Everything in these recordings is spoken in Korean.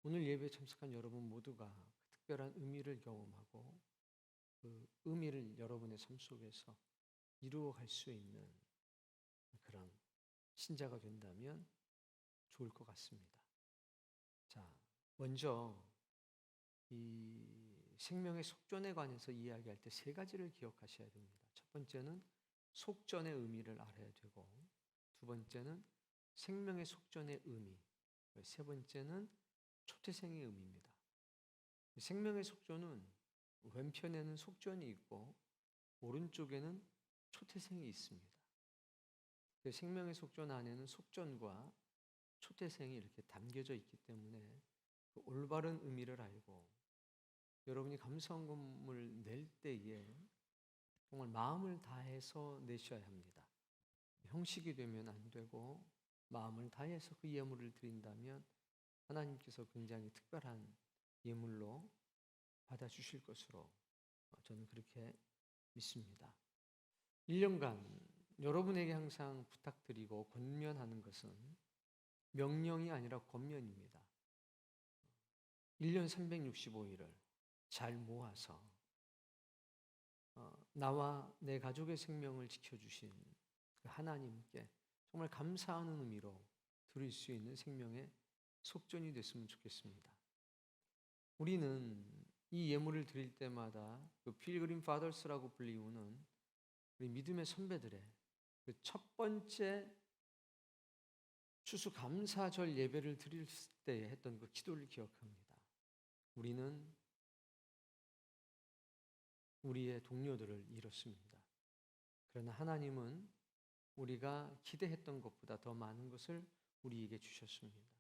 오늘 예배에 참석한 여러분 모두가 특별한 의미를 경험하고 그 의미를 여러분의 삶 속에서 이루어갈 수 있는 그런 신자가 된다면 좋을 것 같습니다. 자, 먼저 이 생명의 속전에 관해서 이야기할 때 세 가지를 기억하셔야 됩니다. 첫 번째는 속전의 의미를 알아야 되고, 두 번째는 생명의 속전의 의미, 세 번째는 초태생의 의미입니다. 생명의 속전은 왼편에는 속전이 있고 오른쪽에는 초태생이 있습니다. 생명의 속전 안에는 속전과 초태생이 이렇게 담겨져 있기 때문에 그 올바른 의미를 알고 여러분이 감사헌금을 낼 때에 정말 마음을 다해서 내셔야 합니다. 형식이 되면 안 되고 마음을 다해서 그 예물을 드린다면 하나님께서 굉장히 특별한 예물로 받아주실 것으로 저는 그렇게 믿습니다. 1년간 여러분에게 항상 부탁드리고 권면하는 것은 명령이 아니라 권면입니다. 1년 365일을 잘 모아서 나와 내 가족의 생명을 지켜주신 그 하나님께 정말 감사하는 의미로 드릴 수 있는 생명의 속전이 됐으면 좋겠습니다. 우리는 이 예물을 드릴 때마다 그 필그림 파더스라고 불리우는 우리 믿음의 선배들의 그 첫 번째 추수감사절 예배를 드릴 때 했던 그 기도를 기억합니다. 우리는 우리의 동료들을 잃었습니다. 그러나 하나님은 우리가 기대했던 것보다 더 많은 것을 우리에게 주셨습니다.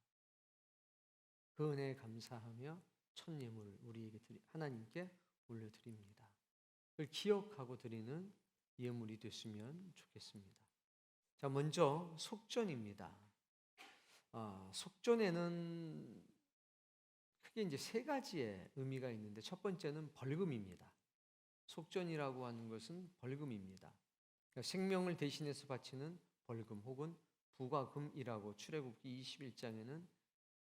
그 은혜에 감사하며 첫 예물을 우리에게 하나님께 올려드립니다. 그걸 기억하고 드리는 예물이 됐으면 좋겠습니다. 자, 먼저 속전입니다. 속전에는 크게 이제 세 가지의 의미가 있는데 첫 번째는 벌금입니다. 속전이라고 하는 것은 벌금입니다. 그러니까 생명을 대신해서 바치는 벌금 혹은 부과금이라고 출애굽기 21장에는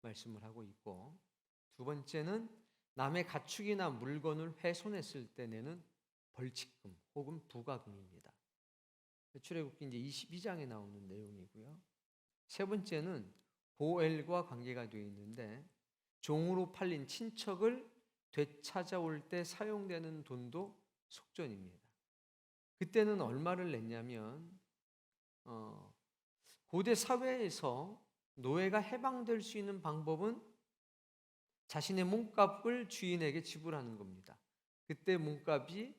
말씀을 하고 있고, 두 번째는 남의 가축이나 물건을 훼손했을 때 내는 벌칙금 혹은 부과금입니다. 출애굽기 이제 22장에 나오는 내용이고요. 세 번째는 고엘과 관계가 되어 있는데 종으로 팔린 친척을 되찾아올 때 사용되는 돈도 속전입니다. 그때는 얼마를 냈냐면 고대 사회에서 노예가 해방될 수 있는 방법은 자신의 몸값을 주인에게 지불하는 겁니다. 그때 몸값이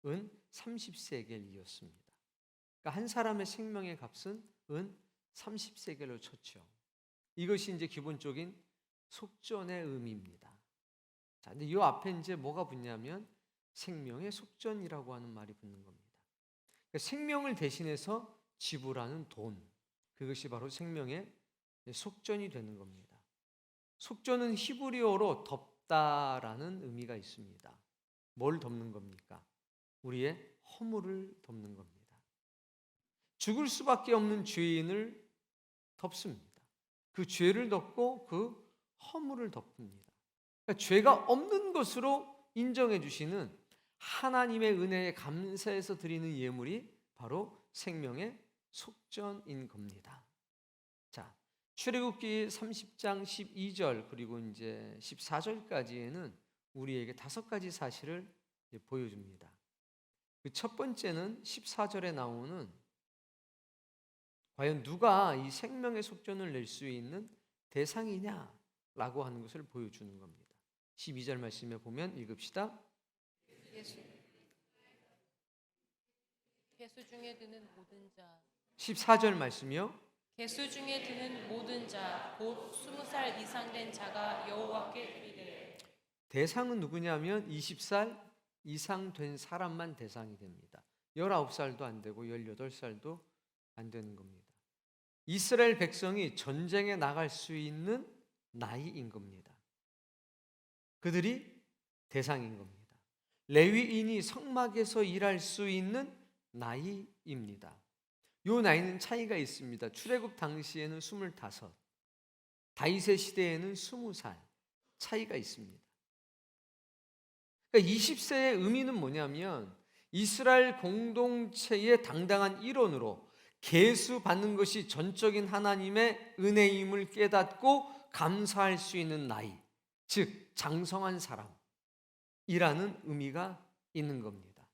은 30세겔이었습니다. 그러니까 한 사람의 생명의 값은 은 30세겔로 쳤죠. 이것이 이제 기본적인 속전의 의미입니다. 자, 근데 이 앞에 이제 뭐가 붙냐면 생명의 속전이라고 하는 말이 붙는 겁니다. 그러니까 생명을 대신해서 지불하는 돈, 그것이 바로 생명의 속전이 되는 겁니다. 속전은 히브리어로 덮다라는 의미가 있습니다. 뭘 덮는 겁니까? 우리의 허물을 덮는 겁니다. 죽을 수밖에 없는 죄인을 덮습니다. 그 죄를 덮고 그 허물을 덮습니다. 그러니까 죄가 없는 것으로 인정해 주시는 하나님의 은혜에 감사해서 드리는 예물이 바로 생명의 속전인 겁니다. 자, 출애굽기 30장 12절 그리고 이제 14절까지에는 우리에게 5가지 사실을 보여줍니다. 그 첫 번째는 14절에 나오는 과연 누가 이 생명의 속전을 낼 수 있는 대상이냐라고 하는 것을 보여주는 겁니다. 12절 말씀에 보면 읽읍시다. 개수 중에 드는 모든 자. 14절 말씀이요. 개수 중에 드는 모든 자, 곧 20살 이상 된 자가 여호와께 드리되. 대상은 누구냐면 20살 이상 된 사람만 대상이 됩니다. 19살도 안 되고 18살도 안 되는 겁니다. 이스라엘 백성이 전쟁에 나갈 수 있는 나이인 겁니다. 그들이 대상인 겁니다. 레위인이 성막에서 일할 수 있는 나이입니다. 이 나이는 차이가 있습니다. 출애굽 당시에는 25, 다윗의 시대에는 20살, 차이가 있습니다. 그러니까 20세의 의미는 뭐냐면 이스라엘 공동체의 당당한 일원으로 계수받는 것이 전적인 하나님의 은혜임을 깨닫고 감사할 수 있는 나이, 즉 장성한 사람이라는 의미가 있는 겁니다.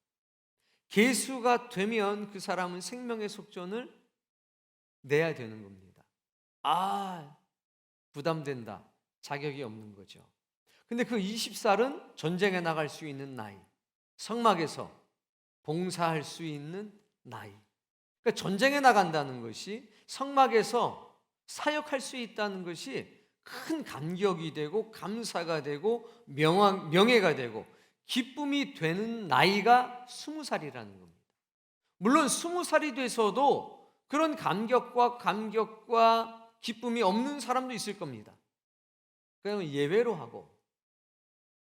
계수가 되면 그 사람은 생명의 속전을 내야 되는 겁니다. 부담된다. 자격이 없는 거죠. 근데 그 20살은 전쟁에 나갈 수 있는 나이, 성막에서 봉사할 수 있는 나이. 그러니까 전쟁에 나간다는 것이, 성막에서 사역할 수 있다는 것이 큰 감격이 되고 감사가 되고 명예가 되고 기쁨이 되는 나이가 20살이라는 겁니다. 물론 20살이 돼서도 그런 감격과 기쁨이 없는 사람도 있을 겁니다. 그러면 예외로 하고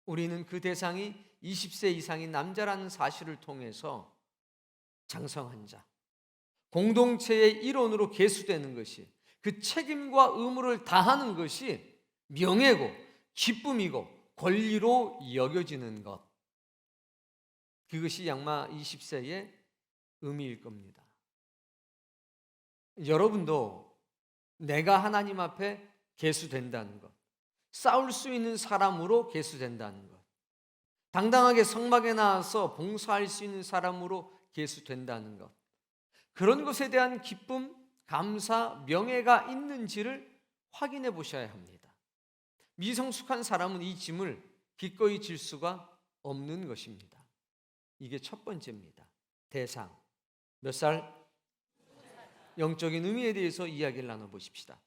우리는 그 대상이 20세 이상인 남자라는 사실을 통해서 장성한 자, 공동체의 일원으로 계수되는 것이, 그 책임과 의무를 다하는 것이 명예고 기쁨이고 권리로 여겨지는 것, 그것이 양마 20세의 의미일 겁니다. 여러분도 내가 하나님 앞에 계수된다는 것, 싸울 수 있는 사람으로 계수된다는 것, 당당하게 성막에 나와서 봉사할 수 있는 사람으로 계수된다는 것, 그런 것에 대한 기쁨, 감사, 명예가 있는지를 확인해 보셔야 합니다. 미성숙한 사람은 이 짐을 기꺼이 질 수가 없는 것입니다. 이게 첫 번째입니다. 대상. 몇 살? 영적인 의미에 대해서 이야기를 나눠보십시다.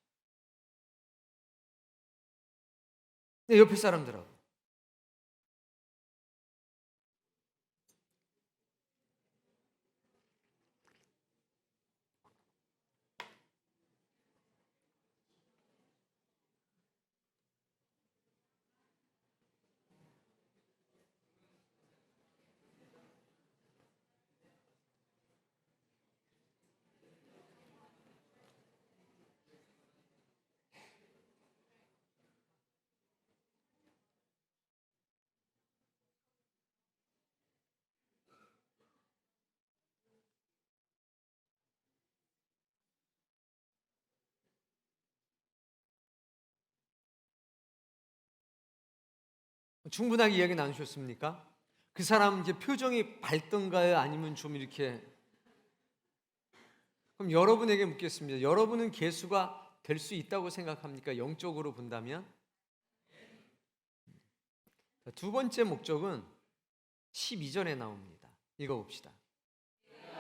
네, 옆에 사람들하고. 충분하게 이야기 나누셨습니까? 그 사람 이제 표정이 밝던가요? 아니면 좀 이렇게? 그럼 여러분에게 묻겠습니다. 여러분은 계수가 될 수 있다고 생각합니까? 영적으로 본다면? 두 번째 목적은 12절에 나옵니다. 읽어봅시다.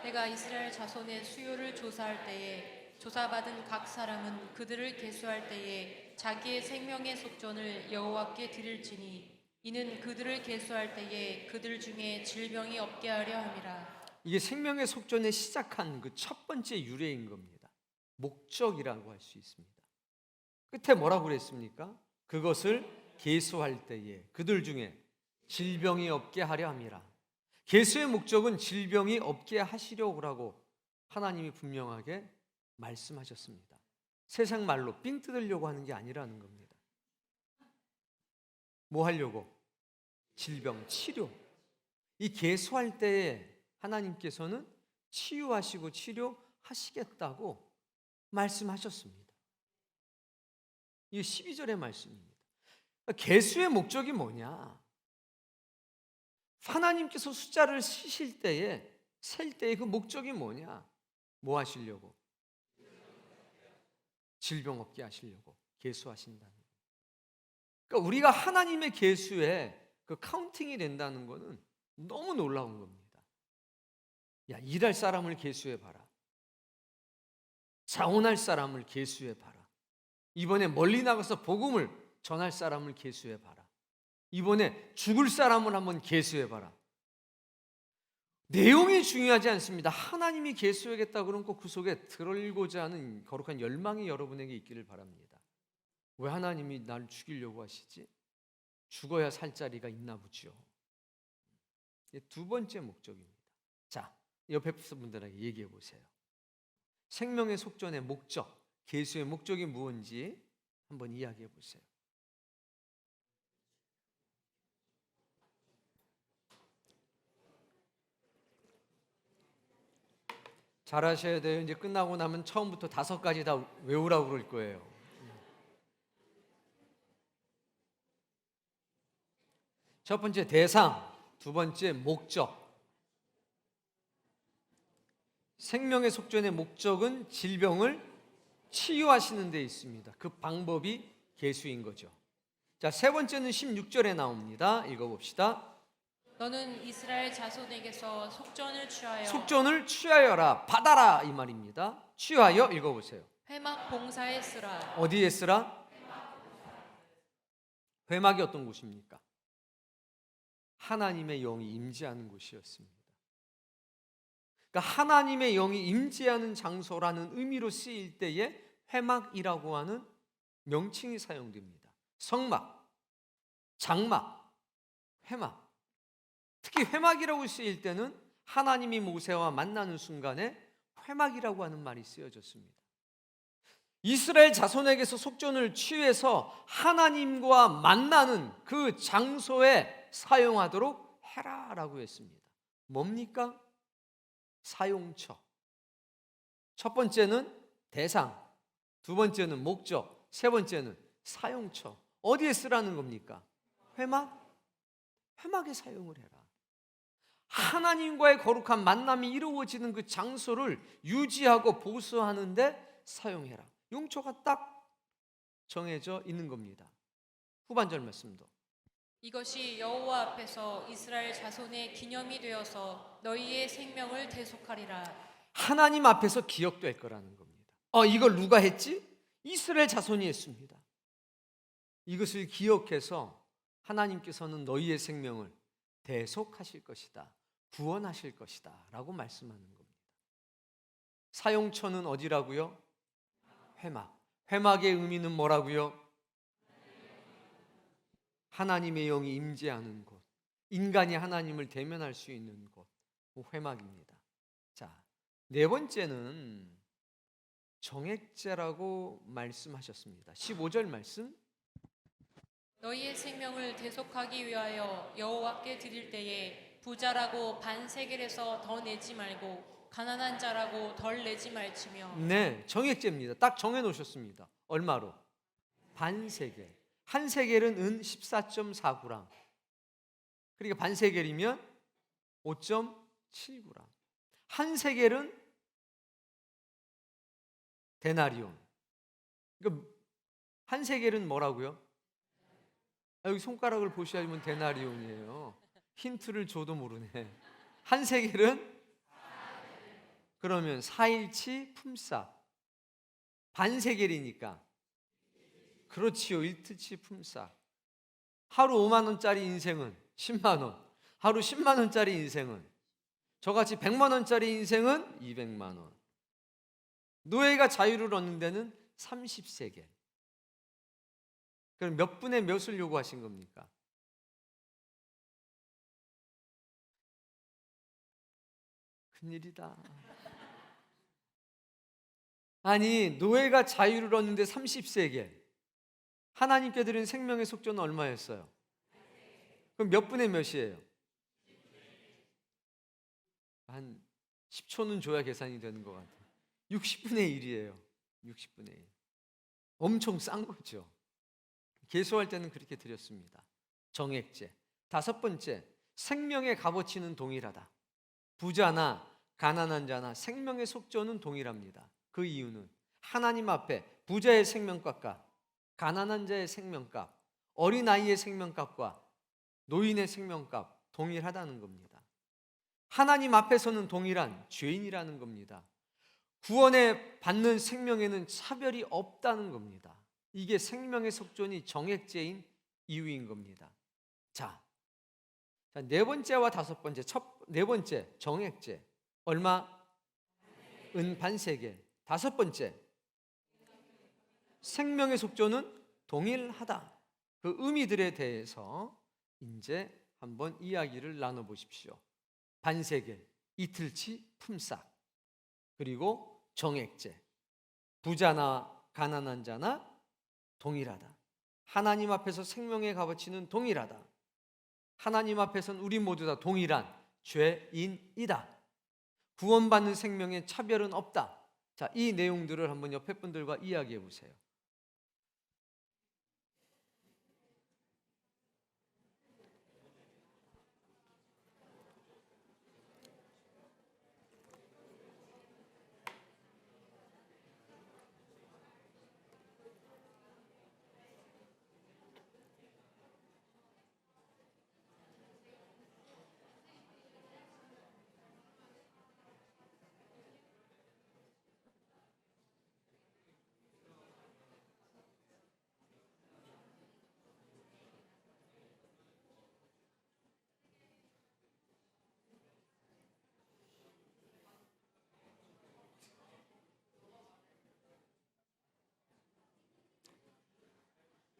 내가 이스라엘 자손의 수요를 조사할 때에 조사받은 각 사람은 그들을 계수할 때에 자기의 생명의 속전을 여호와께 드릴지니 이는 그들을 계수할 때에 그들 중에 질병이 없게 하려 함이라. 이게 생명의 속전에 시작한 그 첫 번째 유래인 겁니다. 목적이라고 할 수 있습니다. 끝에 뭐라고 그랬습니까? 그것을 계수할 때에 그들 중에 질병이 없게 하려 함이라. 계수의 목적은 질병이 없게 하시려고 하나님이 분명하게 말씀하셨습니다. 세상 말로 삥 뜯으려고 하는 게 아니라는 겁니다. 뭐 하려고? 질병, 치료. 이 계수할 때에 하나님께서는 치유하시고 치료하시겠다고 말씀하셨습니다. 이게 12절의 말씀입니다. 계수의 목적이 뭐냐? 하나님께서 숫자를 셀 때에 그 목적이 뭐냐? 뭐 하시려고? 질병 없게 하시려고 계수하신다는 거예요. 그러니까 우리가 하나님의 계수에 그 카운팅이 된다는 것은 너무 놀라운 겁니다. 야, 일할 사람을 계수해 봐라. 자원할 사람을 계수해 봐라. 이번에 멀리 나가서 복음을 전할 사람을 계수해 봐라. 이번에 죽을 사람을 한번 계수해 봐라. 내용이 중요하지 않습니다. 하나님이 계수하겠다 그러면 꼭 그 속에 들어오고자 하는 거룩한 열망이 여러분에게 있기를 바랍니다. 왜 하나님이 날 죽이려고 하시지? 죽어야 살 자리가 있나 보죠. 두 번째 목적입니다. 자, 옆에 분들에게 얘기해 보세요. 생명의 속전의 목적, 계수의 목적이 무엇인지 한번 이야기해 보세요. 잘하셔야 돼요. 이제 끝나고 나면 처음부터 5가지 다 외우라고 그럴 거예요. 첫 번째 대상, 두 번째 목적. 생명의 속전의 목적은 질병을 치유하시는 데 있습니다. 그 방법이 계수인 거죠. 자, 세 번째는 16절에 나옵니다. 읽어봅시다. 너는 이스라엘 자손에게서 속전을 취하여 속전을 취하여라, 받아라, 이 말입니다. 취하여 읽어보세요. 회막 봉사에 쓰라. 어디에 쓰라? 회막이 어떤 곳입니까? 하나님의 영이 임재하는 곳이었습니다. 그러니까 하나님의 영이 임재하는 장소라는 의미로 쓰일 때에 회막이라고 하는 명칭이 사용됩니다. 성막, 장막, 회막. 특히 회막이라고 쓰일 때는 하나님이 모세와 만나는 순간에 회막이라고 하는 말이 쓰여졌습니다. 이스라엘 자손에게서 속전을 취해서 하나님과 만나는 그 장소에 사용하도록 해라라고 했습니다. 뭡니까? 사용처. 첫 번째는 대상, 두 번째는 목적, 세 번째는 사용처. 어디에 쓰라는 겁니까? 회막? 회막에 사용을 해라. 하나님과의 거룩한 만남이 이루어지는 그 장소를 유지하고 보수하는 데 사용해라. 용처가 딱 정해져 있는 겁니다. 후반절 말씀도. 이것이 여호와 앞에서 이스라엘 자손의 기념이 되어서 너희의 생명을 대속하리라. 하나님 앞에서 기억될 거라는 겁니다. 이걸 누가 했지? 이스라엘 자손이 했습니다. 이것을 기억해서 하나님께서는 너희의 생명을 대속하실 것이다, 구원하실 것이다 라고 말씀하는 겁니다. 사용처는 어디라고요? 회막. 회막의 의미는 뭐라고요? 하나님의 영이 임재하는 곳, 인간이 하나님을 대면할 수 있는 곳, 회막입니다. 자, 네 번째는 정액제라고 말씀하셨습니다. 15절 말씀. 너희의 생명을 대속하기 위하여 여호와께 드릴 때에 부자라고 반세겔에서 더 내지 말고 가난한 자라고 덜 내지 말지며. 네, 정액제입니다. 딱 정해 놓으셨습니다. 얼마로? 반세겔. 한 세겔은 은 14.4g. 그러니까 반세겔이면 5.7g. 한 세겔은 데나리온. 그러니까 한 세겔은 뭐라고요? 여기 손가락을 보셔야지만 데나리온이에요. 힌트를 줘도 모르네. 한 세겔은 그러면 4일치 품삯. 반세겔이니까 그렇지요. 1트치 품삯. 하루 5만 원짜리 인생은 10만 원. 하루 10만 원짜리 인생은, 저같이 100만 원짜리 인생은 200만 원. 노예가 자유를 얻는 데는 30세겔. 그럼 몇 분의 몇을 요구하신 겁니까? 큰일이다. 아니, 노예가 자유를 얻는데 30세겔. 하나님께 드린 생명의 속전은 얼마였어요? 그럼 몇 분의 몇이에요? 한 10초는 줘야 계산이 되는 것 같아요. 60분의 1이에요. 60분의 1. 엄청 싼 거죠. 계수할 때는 그렇게 드렸습니다. 정액제. 다섯 번째, 생명의 값어치는 동일하다. 부자나 가난한 자나 생명의 속전은 동일합니다. 그 이유는 하나님 앞에 부자의 생명값과 가난한 자의 생명값, 어린아이의 생명값과 노인의 생명값 동일하다는 겁니다. 하나님 앞에서는 동일한 죄인이라는 겁니다. 구원에 받는 생명에는 차별이 없다는 겁니다. 이게 생명의 속전이 정액제인 이유인 겁니다. 자, 네 번째와 다섯 번째, 네 번째 정액제 얼마? 은 반세겔. 다섯 번째 생명의 속전은 동일하다. 그 의미들에 대해서 이제 한번 이야기를 나눠보십시오. 반세겔, 이틀치 품삯, 그리고 정액제. 부자나 가난한 자나 동일하다. 하나님 앞에서 생명의 값어치는 동일하다. 하나님 앞에서는 우리 모두 다 동일한 죄인이다. 구원받는 생명에 차별은 없다. 자, 이 내용들을 한번 옆에 분들과 이야기해 보세요.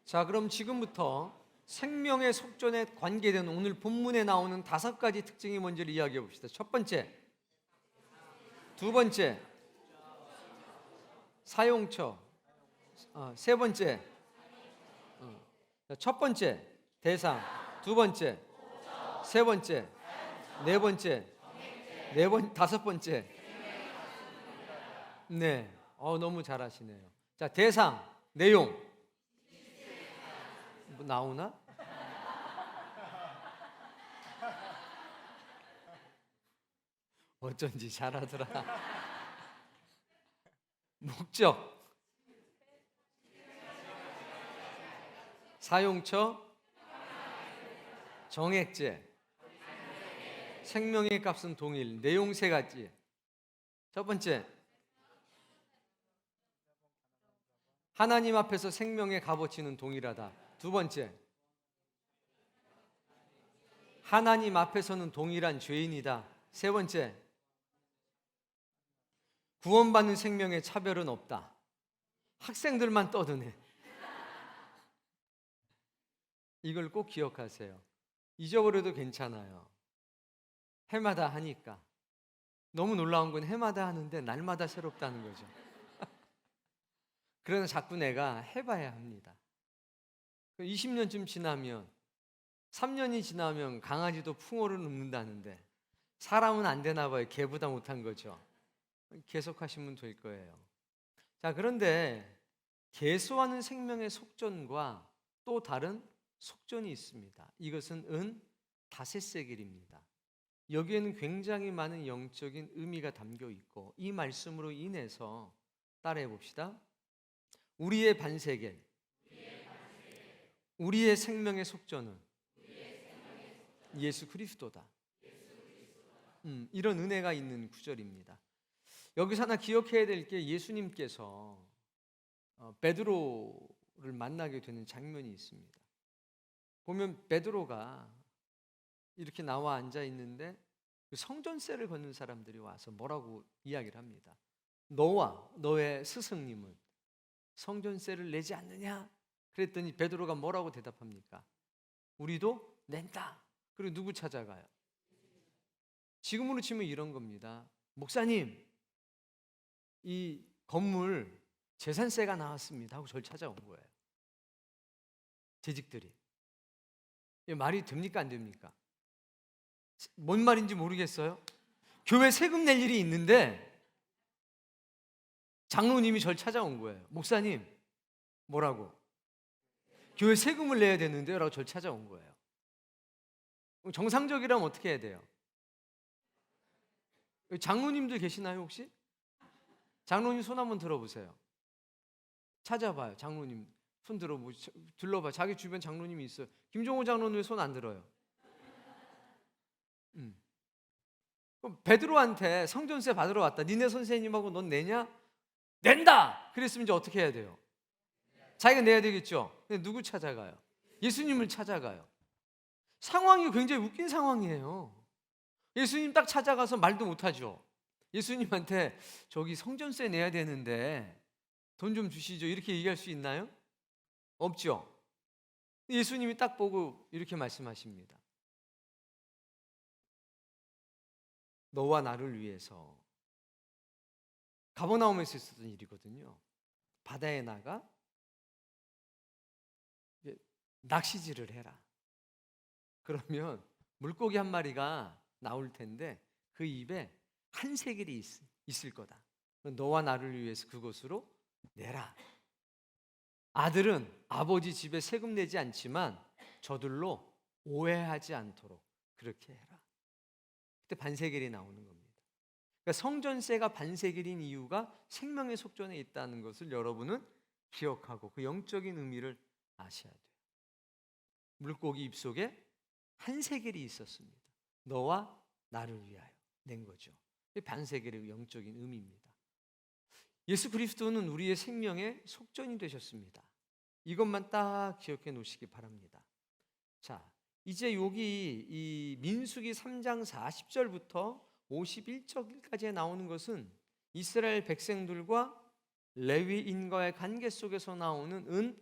자, 그럼 지금부터 생명의 속전에 관계된 오늘 본문에 나오는 5가지 특징이 뭔지를 이야기해 봅시다. 첫 번째, 두 번째, 사용처. 세 번째, 첫 번째, 대상. 두 번째, 세 번째, 네 번째, 다섯 번째. 네, 너무 잘하시네요. 자, 대상, 내용. 뭐 나오나? 어쩐지 잘하더라. 목적, 사용처, 정액제, 생명의 값은 동일. 내용 3가지. 첫 번째, 하나님 앞에서 생명의 값어치는 동일하다. 두 번째, 하나님 앞에서는 동일한 죄인이다. 세 번째, 구원받는 생명에 차별은 없다. 학생들만 떠드네. 이걸 꼭 기억하세요. 잊어버려도 괜찮아요. 해마다 하니까. 너무 놀라운 건 해마다 하는데 날마다 새롭다는 거죠. 그러나 자꾸 내가 해봐야 합니다. 20년쯤 지나면, 3년이 지나면 강아지도 풍어를 눕는다는데 사람은 안 되나 봐요. 개보다 못한 거죠. 계속 하시면 될 거예요. 자, 그런데 계수하는 생명의 속전과 또 다른 속전이 있습니다. 이것은 은 다세세겔입니다. 여기에는 굉장히 많은 영적인 의미가 담겨 있고, 이 말씀으로 인해서 따라해 봅시다. 우리의 반세겔, 우리의 생명의 속전은 예수 그리스도다. 이런 은혜가 있는 구절입니다. 여기서 하나 기억해야 될 게, 예수님께서 베드로를 만나게 되는 장면이 있습니다. 보면 베드로가 이렇게 나와 앉아 있는데 그 성전세를 걷는 사람들이 와서 뭐라고 이야기를 합니다. 너와 너의 스승님은 성전세를 내지 않느냐? 그랬더니 베드로가 뭐라고 대답합니까? 우리도 낸다. 그리고 누구 찾아가요? 지금으로 치면 이런 겁니다. 목사님, 이 건물 재산세가 나왔습니다 하고 저를 찾아온 거예요. 재직들이. 이게 말이 됩니까 안 됩니까? 뭔 말인지 모르겠어요. 교회 세금 낼 일이 있는데 장로님이 저를 찾아온 거예요. 목사님, 뭐라고? 교회 세금을 내야 되는데요 라고 저를 찾아온 거예요. 정상적이라면 어떻게 해야 돼요? 장로님들 계시나요 혹시? 장로님 손 한번 들어보세요. 찾아봐요. 장로님 손 들러봐요. 자기 주변 장로님이 있어요. 김종호 장로님 왜 손 안 들어요? 그럼 베드로한테 성전세 받으러 왔다. 니네 선생님하고 넌 내냐? 낸다! 그랬으면 이제 어떻게 해야 돼요? 자기가 내야 되겠죠. 근데 누구 찾아가요? 예수님을 찾아가요. 상황이 굉장히 웃긴 상황이에요. 예수님 딱 찾아가서 말도 못하죠. 예수님한테 저기 성전세 내야 되는데 돈 좀 주시죠 이렇게 얘기할 수 있나요? 없죠. 예수님이 딱 보고 이렇게 말씀하십니다. 너와 나를 위해서, 가버나움에서 있었던 일이거든요. 바다에 나가 낚시질을 해라. 그러면 물고기 한 마리가 나올 텐데 그 입에 한 세겔이 있을 거다. 너와 나를 위해서 그것으로 내라. 아들은 아버지 집에 세금 내지 않지만 저들로 오해하지 않도록 그렇게 해라. 그때 반세겔이 나오는 겁니다. 그러니까 성전세가 반세겔인 이유가 생명의 속전에 있다는 것을 여러분은 기억하고 그 영적인 의미를 아셔야 돼요. 물고기 입속에 한 세겔이 있었습니다. 너와 나를 위하여 낸 거죠. 반세겔의 영적인 의미입니다. 예수 그리스도는 우리의 생명의 속전이 되셨습니다. 이것만 딱 기억해 놓으시기 바랍니다. 자, 이제 여기 이 민수기 3장 40절부터 51절까지에 나오는 것은 이스라엘 백성들과 레위인과의 관계 속에서 나오는 은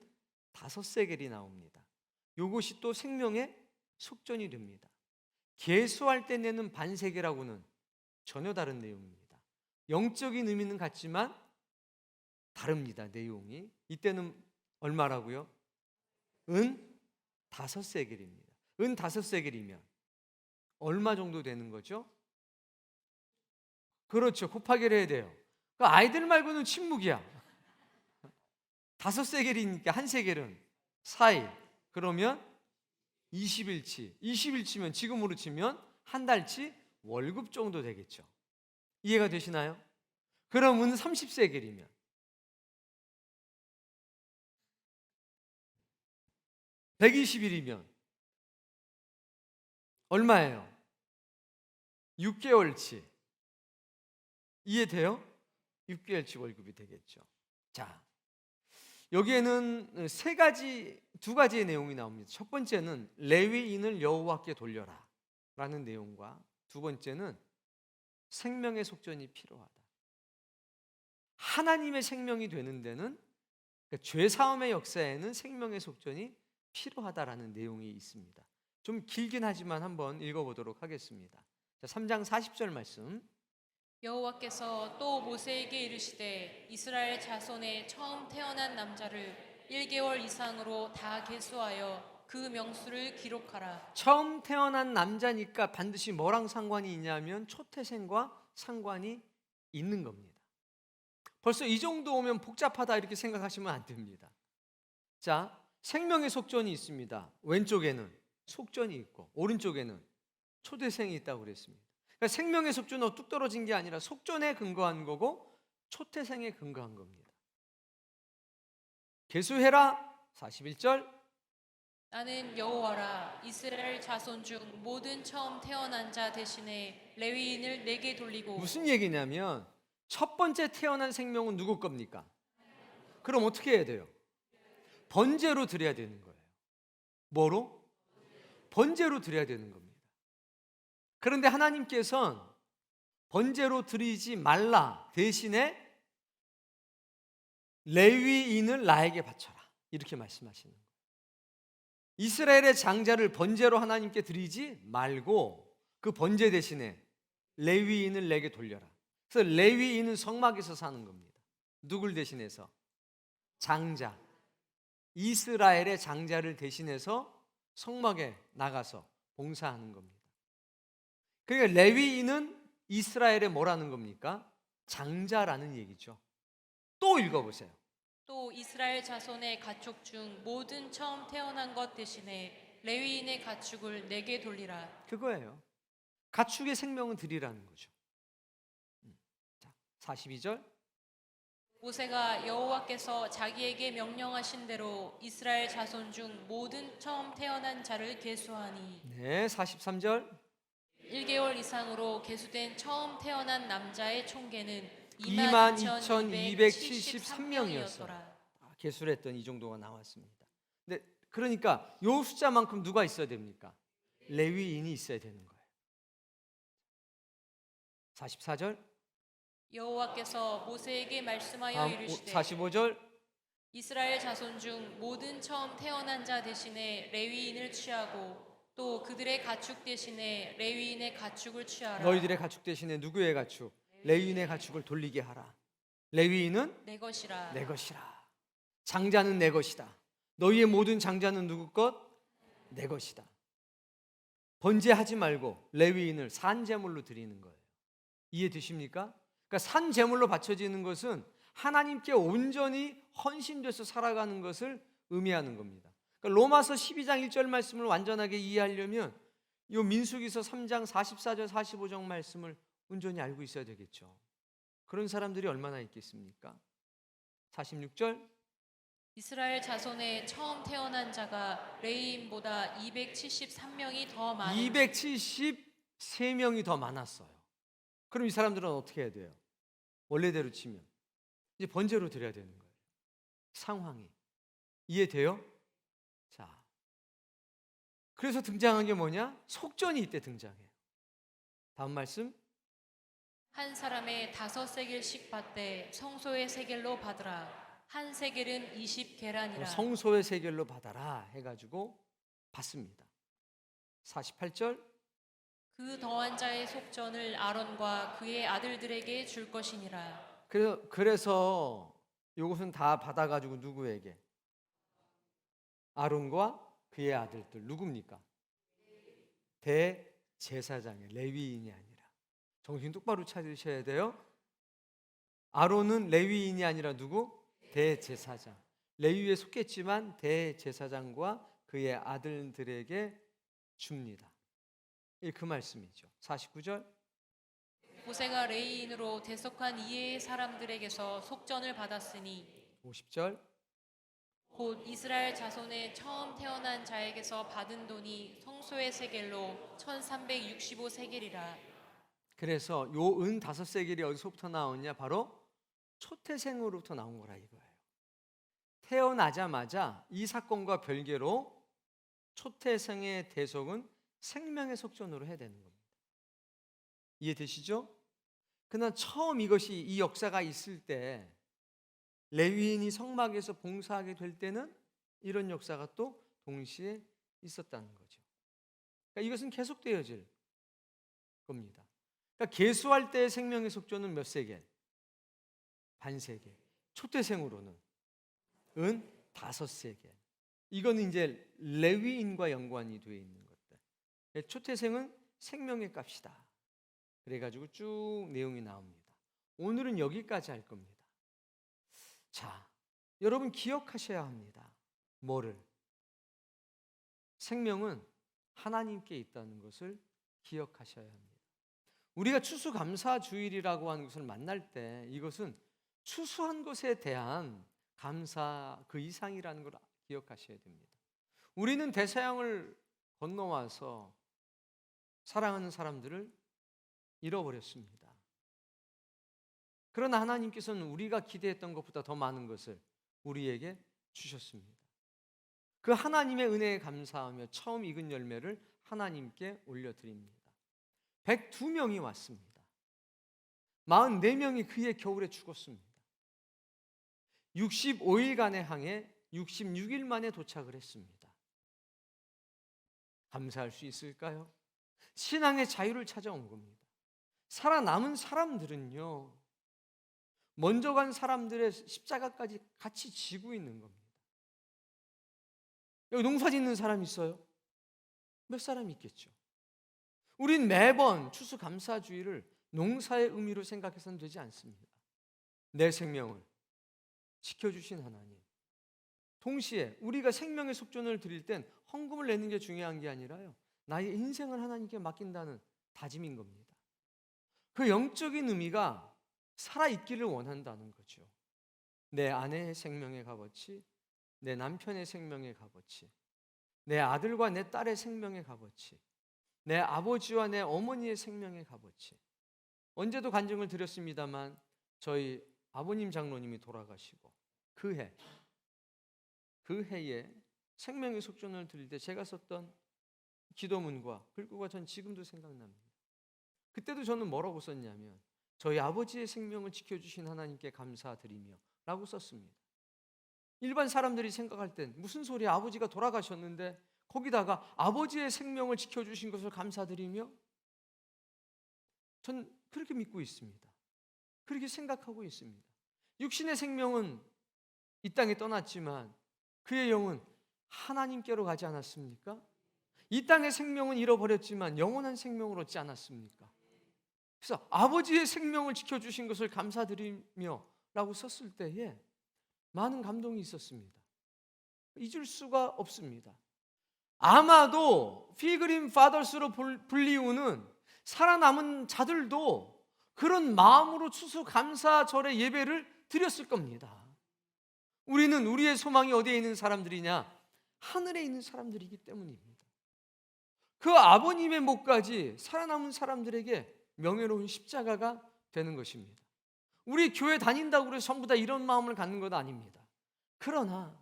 5세겔이 나옵니다. 이것이 또 생명의 속전이 됩니다. 계수할 때 내는 반세겔하고는 전혀 다른 내용입니다. 영적인 의미는 같지만 다릅니다. 내용이. 이때는 얼마라고요? 은 5세겔입니다. 은 5세겔이면 얼마 정도 되는 거죠? 그렇죠. 곱하기를 해야 돼요. 그러니까 아이들 말고는 침묵이야. 5세겔이니까 한 세겔은 4일. 그러면 20일치. 20일치면 지금으로 치면 한 달치 월급 정도 되겠죠. 이해가 되시나요? 그러면 30세겔이면 120일이면 얼마예요? 6개월치. 이해돼요? 6개월치 월급이 되겠죠. 자, 여기에는 두 가지의 내용이 나옵니다. 첫 번째는 레위인을 여호와께 돌려라 라는 내용과 두 번째는 생명의 속전이 필요하다. 하나님의 생명이 되는 데는 그러니까 죄사함의 역사에는 생명의 속전이 필요하다라는 내용이 있습니다. 좀 길긴 하지만 한번 읽어보도록 하겠습니다. 자, 3장 40절 말씀. 여호와께서 또 모세에게 이르시되 이스라엘 자손의 처음 태어난 남자를 1개월 이상으로 다 계수하여 그 명수를 기록하라. 처음 태어난 남자니까 반드시 뭐랑 상관이 있냐면 초태생과 상관이 있는 겁니다. 벌써 이 정도 오면 복잡하다 이렇게 생각하시면 안 됩니다. 자, 생명의 속전이 있습니다. 왼쪽에는 속전이 있고 오른쪽에는 초태생이 있다고 그랬습니다. 그러니까 생명의 속전은 뚝 떨어진 게 아니라 속전에 근거한 거고 초태생에 근거한 겁니다. 계수해라 41절. 나는 여호와라. 이스라엘 자손 중 모든 처음 태어난 자 대신에 레위인을 내게 돌리고. 무슨 얘기냐면 첫 번째 태어난 생명은 누구 겁니까? 그럼 어떻게 해야 돼요? 번제로 드려야 되는 거예요. 뭐로? 번제로 드려야 되는 겁니다. 그런데 하나님께서는 번제로 드리지 말라 대신에 레위인을 나에게 바쳐라 이렇게 말씀하시는 거예요. 이스라엘의 장자를 번제로 하나님께 드리지 말고 그 번제 대신에 레위인을 내게 돌려라. 그래서 레위인은 성막에서 사는 겁니다. 누굴 대신해서? 장자. 이스라엘의 장자를 대신해서 성막에 나가서 봉사하는 겁니다. 그러니까 레위인은 이스라엘의 뭐라는 겁니까? 장자라는 얘기죠. 또 읽어보세요. 또 이스라엘 자손의 가축 중 모든 처음 태어난 것 대신에 레위인의 가축을 내게 돌리라. 그거예요. 가축의 생명은 드리라는 거죠. 자, 42절. 모세가 여호와께서 자기에게 명령하신 대로 이스라엘 자손 중 모든 처음 태어난 자를 계수하니. 네, 43절. 1개월 이상으로 계수된 처음 태어난 남자의 총계는 22,273명이었어요. 계수를 했더니 이 정도가 나왔습니다. 근데 그러니까 요 숫자만큼 누가 있어야 됩니까? 레위인이 있어야 되는 거예요. 44절. 여호와께서 모세에게 말씀하여 이르시되 45절. 이스라엘 자손 중 모든 처음 태어난 자 대신에 레위인을 취하고 또 그들의 가축 대신에 레위인의 가축을 취하라. 너희들의 가축 대신에 누구의 가축? 레위인의 가축을 돌리게 하라. 레위인은 내 것이라. 내 것이라. 장자는 내 것이다. 너희의 모든 장자는 누구 것? 내 것이다. 번제하지 말고 레위인을 산제물로 드리는 거예요. 이해되십니까? 그러니까 산 제물로 바쳐지는 것은 하나님께 온전히 헌신돼서 살아가는 것을 의미하는 겁니다. 그러니까 로마서 12장 1절 말씀을 완전하게 이해하려면 이 민수기서 3장 44절 45절 말씀을 온전히 알고 있어야 되겠죠. 그런 사람들이 얼마나 있겠습니까? 46절 이스라엘 자손에 처음 태어난 자가 레위인보다 273명이 더 많은 273명이 더 많았어요. 그럼 이 사람들은 어떻게 해야 돼요? 원래대로 치면 이제 번제로 드려야 되는 거예요. 상황이 이해돼요? 자, 그래서 등장한 게 뭐냐? 속전이 이때 등장해요. 다음 말씀. 한 사람의 5세겔씩 받되 성소의 세겔로 받으라. 한 세겔은 20계란이라. 성소의 세겔로 받아라 해가지고 받습니다. 48절. 그 더한 자의 속전을 아론과 그의 아들들에게 줄 것이니라. 그래서 이것은 다 받아가지고 누구에게? 아론과 그의 아들들. 누굽니까? 대제사장의 레위인이 아니라. 정신 똑바로 찾으셔야 돼요. 아론은 레위인이 아니라 누구? 대제사장. 레위에 속했지만 대제사장과 그의 아들들에게 줍니다. 그 말씀이죠. 49절. 모세가 레위인으로 대속한 이해의 사람들에게서 속전을 받았으니 50절. 곧 이스라엘 자손의 처음 태어난 자에게서 받은 돈이 성소의 세겔로 1365세겔이라. 그래서 요 은 5세겔이 어디서부터 나오냐? 바로 초태생으로부터 나온 거라 이거예요. 태어나자마자 이 사건과 별개로 초태생의 대속은 생명의 속전으로 해야 되는 겁니다. 이해되시죠? 그러나 처음 이 역사가 있을 때 레위인이 성막에서 봉사하게 될 때는 이런 역사가 또 동시에 있었다는 거죠. 그러니까 이것은 계속되어질 겁니다. 그러니까 계수할 때의 생명의 속전은 몇 세겔? 반세겔. 초태생으로는 은 5세겔. 이거는 이제 레위인과 연관이 되어 있는 것들. 초태생은 생명의 값이다. 그래가지고 쭉 내용이 나옵니다. 오늘은 여기까지 할 겁니다. 자, 여러분 기억하셔야 합니다. 뭐를? 생명은 하나님께 있다는 것을 기억하셔야 합니다. 우리가 추수감사주일이라고 하는 것을 만날 때 이것은 추수한 것에 대한 감사 그 이상이라는 걸 기억하셔야 됩니다. 우리는 대서양을 건너와서 사랑하는 사람들을 잃어버렸습니다. 그러나 하나님께서는 우리가 기대했던 것보다 더 많은 것을 우리에게 주셨습니다. 그 하나님의 은혜에 감사하며 처음 익은 열매를 하나님께 올려드립니다. 102명이 왔습니다. 44명이 그의 겨울에 죽었습니다. 65일간의 항해 66일 만에 도착을 했습니다. 감사할 수 있을까요? 신앙의 자유를 찾아온 겁니다. 살아남은 사람들은요, 먼저 간 사람들의 십자가까지 같이 지고 있는 겁니다. 여기 농사 짓는 사람 있어요? 몇 사람 있겠죠. 우린 매번 추수감사주의를 농사의 의미로 생각해서는 되지 않습니다. 내 생명을 지켜주신 하나님, 동시에 우리가 생명의 속전을 드릴 땐 헌금을 내는 게 중요한 게 아니라요, 나의 인생을 하나님께 맡긴다는 다짐인 겁니다. 그 영적인 의미가 살아있기를 원한다는 거죠. 내 아내의 생명의 값어치, 내 남편의 생명의 값어치, 내 아들과 내 딸의 생명의 값어치, 내 아버지와 내 어머니의 생명의 값어치. 언제도 간증을 드렸습니다만 저희 아버님 장로님이 돌아가시고 그 해에 생명의 속전을 드릴 때 제가 썼던 기도문과 글귀가 전 지금도 생각납니다. 그때도 저는 뭐라고 썼냐면 저희 아버지의 생명을 지켜주신 하나님께 감사드리며 라고 썼습니다. 일반 사람들이 생각할 땐 무슨 소리야, 아버지가 돌아가셨는데 거기다가 아버지의 생명을 지켜주신 것을 감사드리며, 전 그렇게 믿고 있습니다. 그렇게 생각하고 있습니다. 육신의 생명은 이 땅에 떠났지만 그의 영은 하나님께로 가지 않았습니까? 이 땅의 생명은 잃어버렸지만 영원한 생명을 얻지 않았습니까? 그래서 아버지의 생명을 지켜주신 것을 감사드리며 라고 썼을 때에 많은 감동이 있었습니다. 잊을 수가 없습니다. 아마도 필그림 파더스로 불리우는 살아남은 자들도 그런 마음으로 추수감사절의 예배를 드렸을 겁니다. 우리는 우리의 소망이 어디에 있는 사람들이냐? 하늘에 있는 사람들이기 때문입니다. 그 아버님의 목까지 살아남은 사람들에게 명예로운 십자가가 되는 것입니다. 우리 교회 다닌다고 해서 전부 다 이런 마음을 갖는 것 아닙니다. 그러나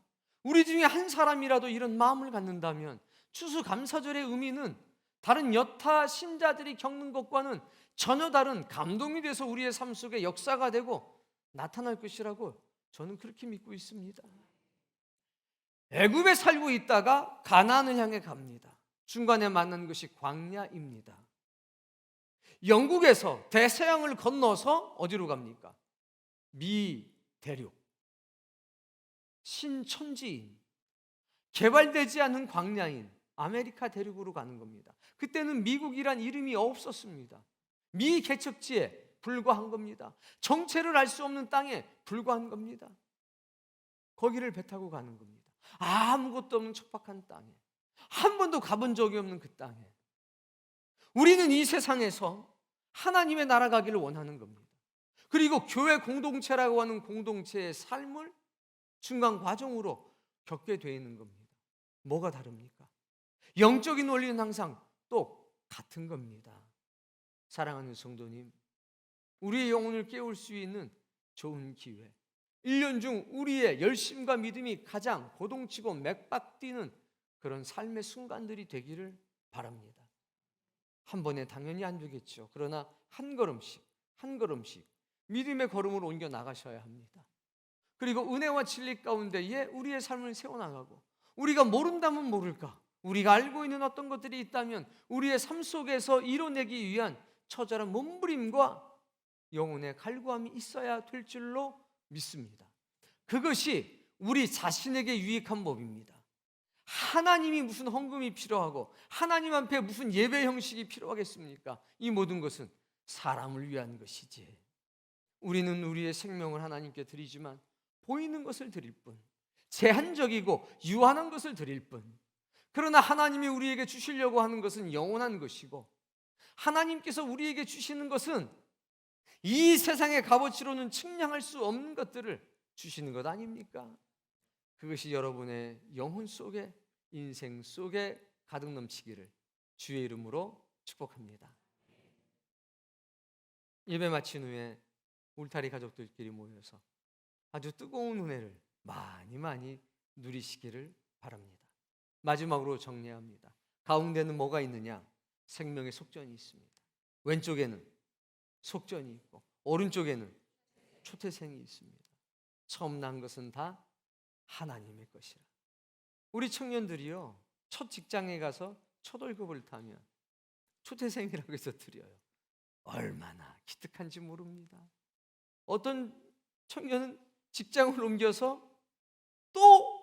우리 중에 한 사람이라도 이런 마음을 갖는다면 추수감사절의 의미는 다른 여타 신자들이 겪는 것과는 전혀 다른 감동이 돼서 우리의 삶 속에 역사가 되고 나타날 것이라고 저는 그렇게 믿고 있습니다. 애굽에 살고 있다가 가나안을 향해 갑니다. 중간에 만난 것이 광야입니다. 영국에서 대서양을 건너서 어디로 갑니까? 미 대륙, 신천지인, 개발되지 않은 광야인 아메리카 대륙으로 가는 겁니다. 그때는 미국이란 이름이 없었습니다. 미 개척지에 불과한 겁니다. 정체를 알 수 없는 땅에 불과한 겁니다. 거기를 배 타고 가는 겁니다. 아무것도 없는 척박한 땅에, 한 번도 가본 적이 없는 그 땅에 우리는 이 세상에서 하나님의 나라 가기를 원하는 겁니다. 그리고 교회 공동체라고 하는 공동체의 삶을 중간 과정으로 겪게 되어 있는 겁니다. 뭐가 다릅니까? 영적인 원리는 항상 똑같은 겁니다. 사랑하는 성도님, 우리의 영혼을 깨울 수 있는 좋은 기회, 1년 중 우리의 열심과 믿음이 가장 고동치고 맥박 뛰는 그런 삶의 순간들이 되기를 바랍니다. 한 번에 당연히 안 되겠죠. 그러나 한 걸음씩 한 걸음씩 믿음의 걸음으로 옮겨 나가셔야 합니다. 그리고 은혜와 진리 가운데에 우리의 삶을 세워나가고, 우리가 모른다면 모를까, 우리가 알고 있는 어떤 것들이 있다면 우리의 삶 속에서 이뤄내기 위한 처절한 몸부림과 영혼의 갈구함이 있어야 될 줄로 믿습니다. 그것이 우리 자신에게 유익한 법입니다. 하나님이 무슨 헌금이 필요하고 하나님 앞에 무슨 예배 형식이 필요하겠습니까? 이 모든 것은 사람을 위한 것이지. 우리는 우리의 생명을 하나님께 드리지만 보이는 것을 드릴 뿐, 제한적이고 유한한 것을 드릴 뿐. 그러나 하나님이 우리에게 주시려고 하는 것은 영원한 것이고, 하나님께서 우리에게 주시는 것은 이 세상의 값어치로는 측량할 수 없는 것들을 주시는 것 아닙니까? 그것이 여러분의 영혼 속에, 인생 속에 가득 넘치기를 주의 이름으로 축복합니다. 예배 마친 후에 울타리 가족들끼리 모여서 아주 뜨거운 은혜를 많이 누리시기를 바랍니다. 마지막으로 정리합니다. 가운데는 뭐가 있느냐? 생명의 속전이 있습니다. 왼쪽에는 속전이 있고 오른쪽에는 초태생이 있습니다. 처음 난 것은 다 하나님의 것이라. 우리 청년들이요, 첫 직장에 가서 첫 월급을 타면 초태생이라고 해서 드려요. 얼마나 기특한지 모릅니다. 어떤 청년은 직장을 옮겨서 또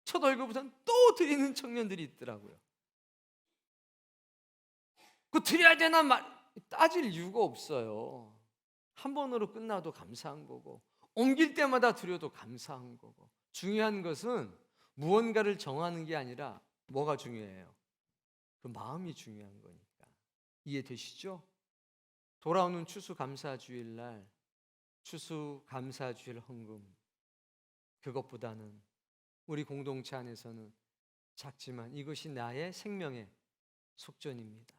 첫 월급부터 또 드리는 청년들이 있더라고요. 그 드려야 되나 따질 이유가 없어요. 한 번으로 끝나도 감사한 거고, 옮길 때마다 드려도 감사한 거고, 중요한 것은 무언가를 정하는 게 아니라 뭐가 중요해요? 그 마음이 중요한 거니까. 이해되시죠? 돌아오는 추수감사주일날 추수감사주일 헌금, 그것보다는 우리 공동체 안에서는 작지만 이것이 나의 생명의 속전입니다.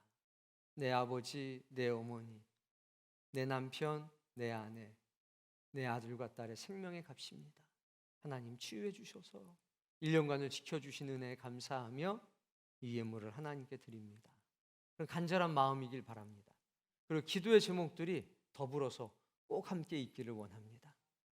내 아버지, 내 어머니, 내 남편, 내 아내, 내 아들과 딸의 생명의 값입니다. 하나님 치유해 주셔서 1년간을 지켜주신 은혜에 감사하며 이 예물을 하나님께 드립니다. 그런 간절한 마음이길 바랍니다. 그리고 기도의 제목들이 더불어서 꼭 함께 있기를 원합니다.